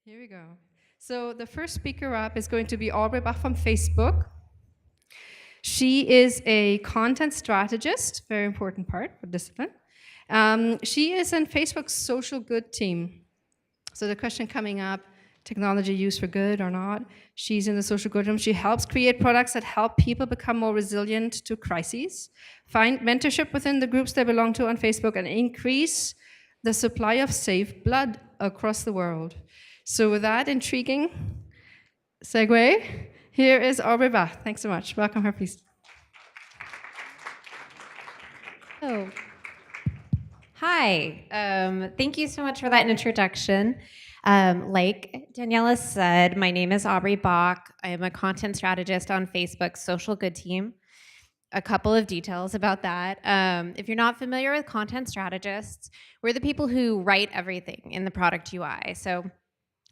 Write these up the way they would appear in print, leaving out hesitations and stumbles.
Here we go. So the first speaker up is going to be Aubrey Bach from Facebook. She is a content strategist, very important part of discipline. She is in Facebook's social good team. So the question coming up, technology used for good or not, she's in the social good team. She helps create products that help people become more resilient to crises, find mentorship within the groups they belong to on Facebook, and increase the supply of safe blood across the world. So with that intriguing segue, here is Aubrey Bach. Thanks so much. Welcome her, please. Oh, hi. Thank you so much for that introduction. Like Daniela said, my name is Aubrey Bach. I am a content strategist on Facebook's social good team. A couple of details about that. If you're not familiar with content strategists, we're the people who write everything in the product UI. So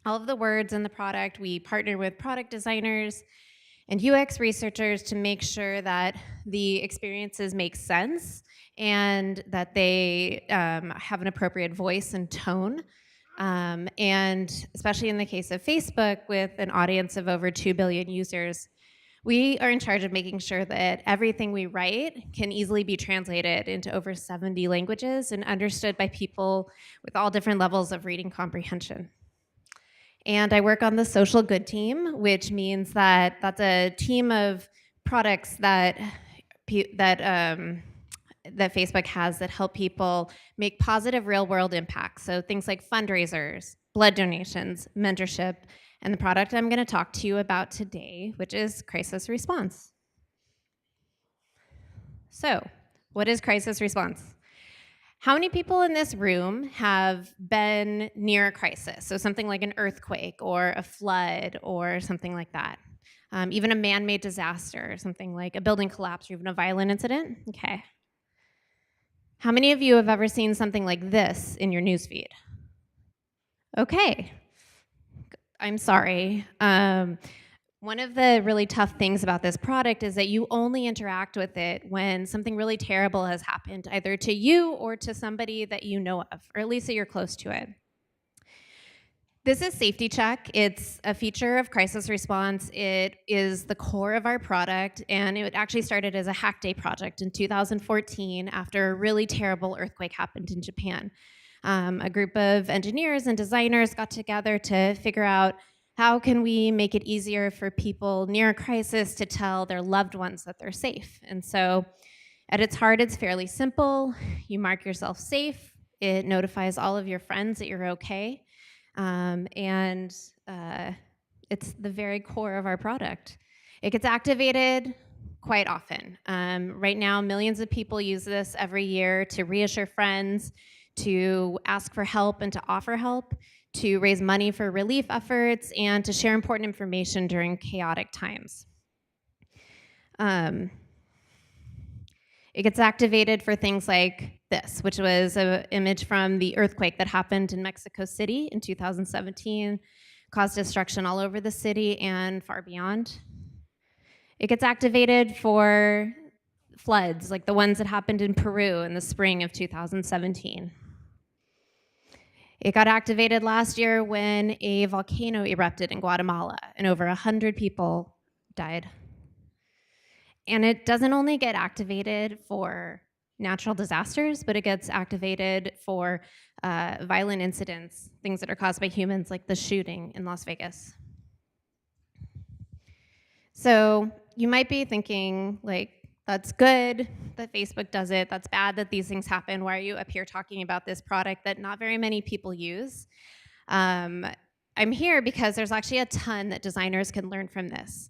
all of the words in the product, we partner with product designers and UX researchers to make sure that the experiences make sense and that they have an appropriate voice and tone. And especially in the case of Facebook, with an audience of over 2 billion users, we are in charge of making sure that everything we write can easily be translated into over 70 languages and understood by people with all different levels of reading comprehension. And I work on the social good team, which means that that's a team of products that Facebook has that help people make positive real-world impacts. So things like fundraisers, blood donations, mentorship, and the product I'm going to talk to you about today, which is crisis response. So, what is crisis response? How many people in this room have been near a crisis? So something like an earthquake or a flood or something like that. Even a man-made disaster, something like a building collapse or even a violent incident? Okay. How many of you have ever seen something like this in your newsfeed? Okay. I'm sorry. One of the really tough things about this product is that you only interact with it when something really terrible has happened, either to you or to somebody that you know of, or at least that you're close to it. This is Safety Check. It's a feature of crisis response. It is the core of our product, and it actually started as a hack day project in 2014 after a really terrible earthquake happened in Japan. A group of engineers and designers got together to figure out how can we make it easier for people near a crisis to tell their loved ones that they're safe. And so at its heart, it's fairly simple. You mark yourself safe. It notifies all of your friends that you're okay. It's the very core of our product. It gets activated quite often. Right now, millions of people use this every year to reassure friends, to ask for help and to offer help, to raise money for relief efforts, and to share important information during chaotic times. It gets activated for things like this, which was an image from the earthquake that happened in Mexico City in 2017, caused destruction all over the city and far beyond. It gets activated for floods, like the ones that happened in Peru in the spring of 2017. It got activated last year when a volcano erupted in Guatemala and over 100 people died. And it doesn't only get activated for natural disasters, but it gets activated for violent incidents, things that are caused by humans, like the shooting in Las Vegas. So you might be thinking, like, that's good that Facebook does it. That's bad that these things happen. Why are you up here talking about this product that not very many people use? I'm here because there's actually a ton that designers can learn from this.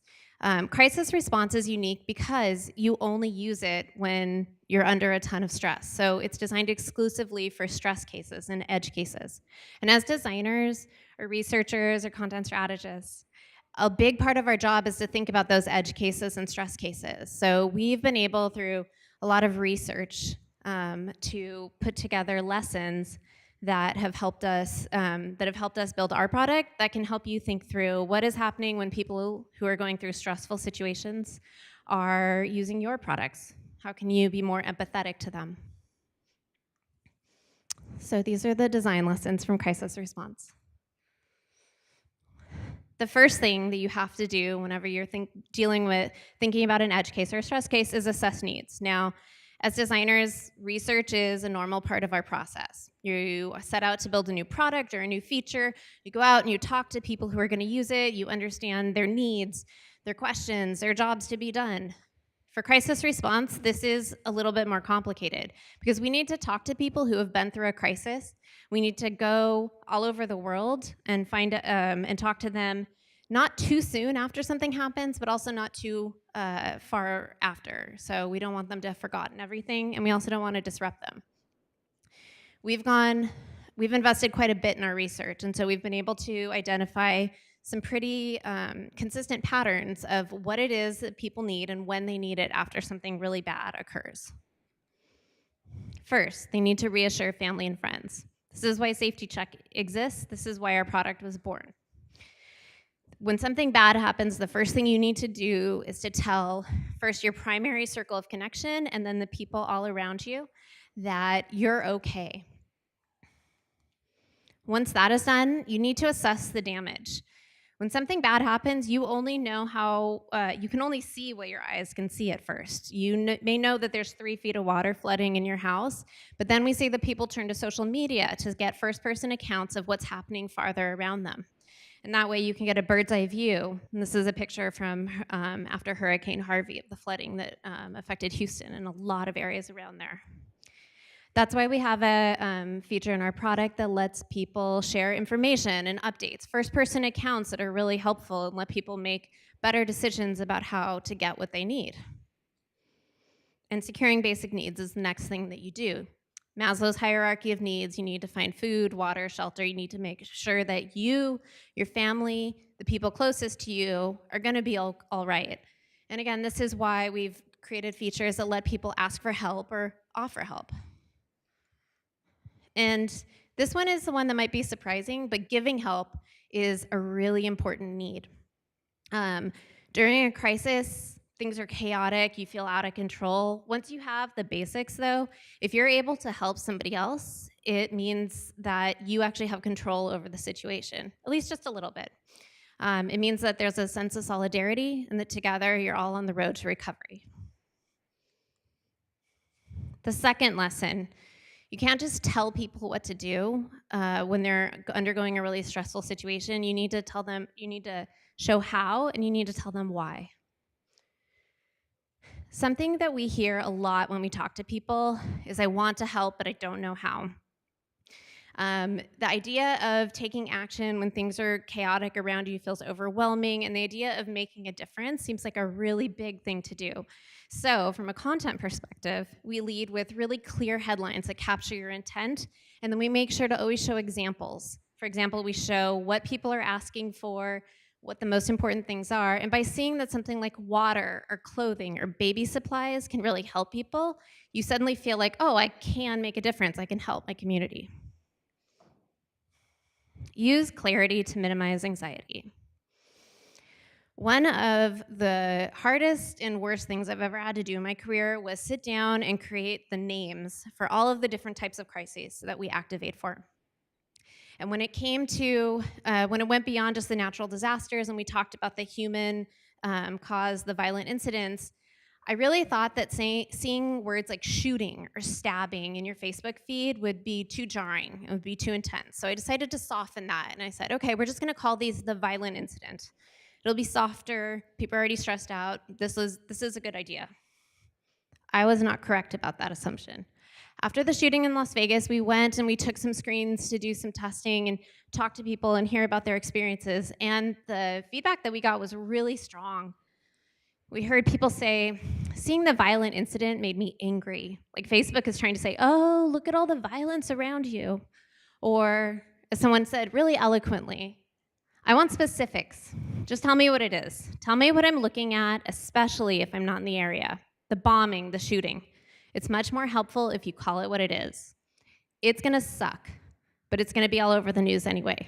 Crisis response is unique because you only use it when you're under a ton of stress. So it's designed exclusively for stress cases and edge cases. And as designers or researchers or content strategists, a big part of our job is to think about those edge cases and stress cases. So we've been able, through a lot of research, to put together lessons that have helped us build our product that can help you think through what is happening when people who are going through stressful situations are using your products. How can you be more empathetic to them? So these are the design lessons from crisis response. The first thing that you have to do whenever you're thinking about an edge case or a stress case is assess needs. Now, as designers, research is a normal part of our process. You set out to build a new product or a new feature. You go out and you talk to people who are going to use it. You understand their needs, their questions, their jobs to be done. For crisis response, this is a little bit more complicated because we need to talk to people who have been through a crisis. We need to go all over the world and and talk to them not too soon after something happens, but also not too far after. So we don't want them to have forgotten everything, and we also don't want to disrupt them. We've invested quite a bit in our research, and so we've been able to identify some pretty consistent patterns of what it is that people need and when they need it after something really bad occurs. First, they need to reassure family and friends. This is why Safety Check exists. This is why our product was born. When something bad happens, the first thing you need to do is to tell first your primary circle of connection and then the people all around you that you're okay. Once that is done, you need to assess the damage. When something bad happens, you only know you can only see what your eyes can see at first. You may know that there's 3 feet of water flooding in your house, but then we see that people turn to social media to get first-person accounts of what's happening farther around them. And that way you can get a bird's eye view. And this is a picture from after Hurricane Harvey of the flooding that affected Houston and a lot of areas around there. That's why we have a feature in our product that lets people share information and updates, first-person accounts that are really helpful and let people make better decisions about how to get what they need. And securing basic needs is the next thing that you do. Maslow's hierarchy of needs, you need to find food, water, shelter. You need to make sure that you, your family, the people closest to you are going to be all right. And again, this is why we've created features that let people ask for help or offer help. And this one is the one that might be surprising, but giving help is a really important need. During a crisis, things are chaotic, you feel out of control. Once you have the basics though, if you're able to help somebody else, it means that you actually have control over the situation, at least just a little bit. It means that there's a sense of solidarity and that together you're all on the road to recovery. The second lesson, you can't just tell people what to do when they're undergoing a really stressful situation. You need to tell them, you need to show how, and you need to tell them why. Something that we hear a lot when we talk to people is, I want to help, but I don't know how. The idea of taking action when things are chaotic around you feels overwhelming, and the idea of making a difference seems like a really big thing to do. So from a content perspective, we lead with really clear headlines that capture your intent, and then we make sure to always show examples. For example, we show what people are asking for, what the most important things are, and by seeing that something like water or clothing or baby supplies can really help people, you suddenly feel like, oh, I can make a difference, I can help my community. Use clarity to minimize anxiety. One of the hardest and worst things I've ever had to do in my career was sit down and create the names for all of the different types of crises that we activate for. And when it came to, when it went beyond just the natural disasters and we talked about the human caused, the violent incidents, I really thought that seeing words like shooting or stabbing in your Facebook feed would be too jarring. It would be too intense. So I decided to soften that. And I said, okay, we're just going to call these the violent incident. It'll be softer. People are already stressed out. This is a good idea. I was not correct about that assumption. After the shooting in Las Vegas, we went and we took some screens to do some testing and talk to people and hear about their experiences. And the feedback that we got was really strong. We heard people say, seeing the violent incident made me angry. Like Facebook is trying to say, oh, look at all the violence around you. Or as someone said really eloquently, I want specifics. Just tell me what it is. Tell me what I'm looking at, especially if I'm not in the area. The bombing, the shooting. It's much more helpful if you call it what it is. It's gonna suck, but it's gonna be all over the news anyway.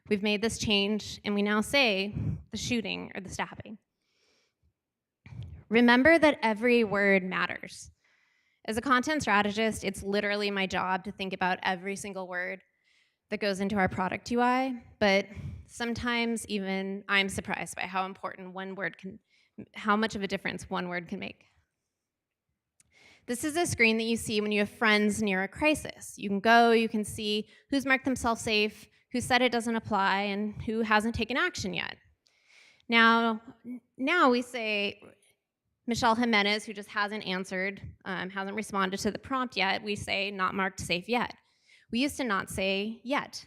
We've made this change, and we now say the shooting or the stabbing. Remember that every word matters. As a content strategist, it's literally my job to think about every single word that goes into our product UI, but Sometimes even I'm surprised by how much of a difference one word can make. This is a screen that you see when you have friends near a crisis. You can go, you can see who's marked themselves safe, who said it doesn't apply, and who hasn't taken action yet. Now we say Michelle Jimenez, who just hasn't answered, hasn't responded to the prompt yet, we say not marked safe yet. We used to not say yet.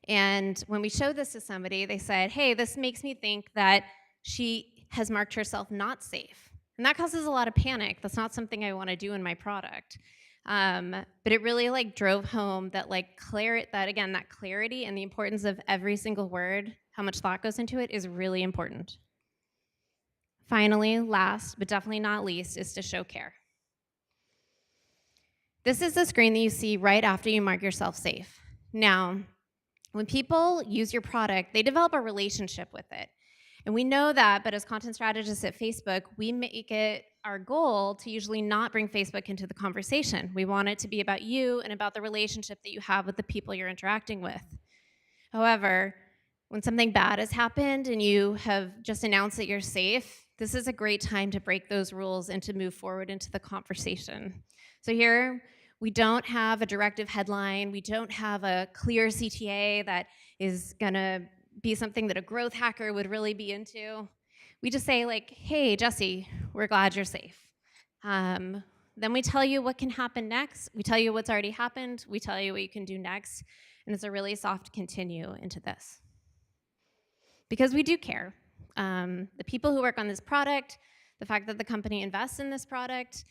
And when we showed this to somebody, they said, hey, this makes me think that she has marked herself not safe. And that causes a lot of panic. That's not something I want to do in my product. But it really drove home that that clarity and the importance of every single word, how much thought goes into it, is really important. Finally, last but definitely not least, is to show care. This is the screen that you see right after you mark yourself safe. Now, when people use your product, they develop a relationship with it. And we know that, but as content strategists at Facebook, we make it our goal to usually not bring Facebook into the conversation. We want it to be about you and about the relationship that you have with the people you're interacting with. However, when something bad has happened and you have just announced that you're safe, this is a great time to break those rules and to move forward into the conversation. So here, we don't have a directive headline. We don't have a clear CTA that is gonna be something that a growth hacker would really be into. We just say hey, Jesse, we're glad you're safe. Then we tell you what can happen next. We tell you what's already happened. We tell you what you can do next. And it's a really soft continue into this. Because we do care. The people who work on this product, the fact that the company invests in this product,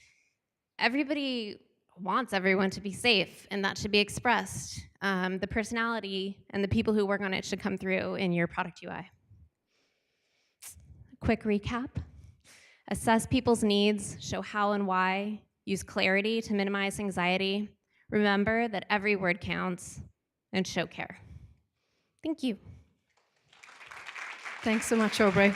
everybody wants everyone to be safe, and that should be expressed. The personality and the people who work on it should come through in your product UI. Quick recap. Assess people's needs, show how and why, use clarity to minimize anxiety, remember that every word counts, and show care. Thank you. Thanks so much, Aubrey.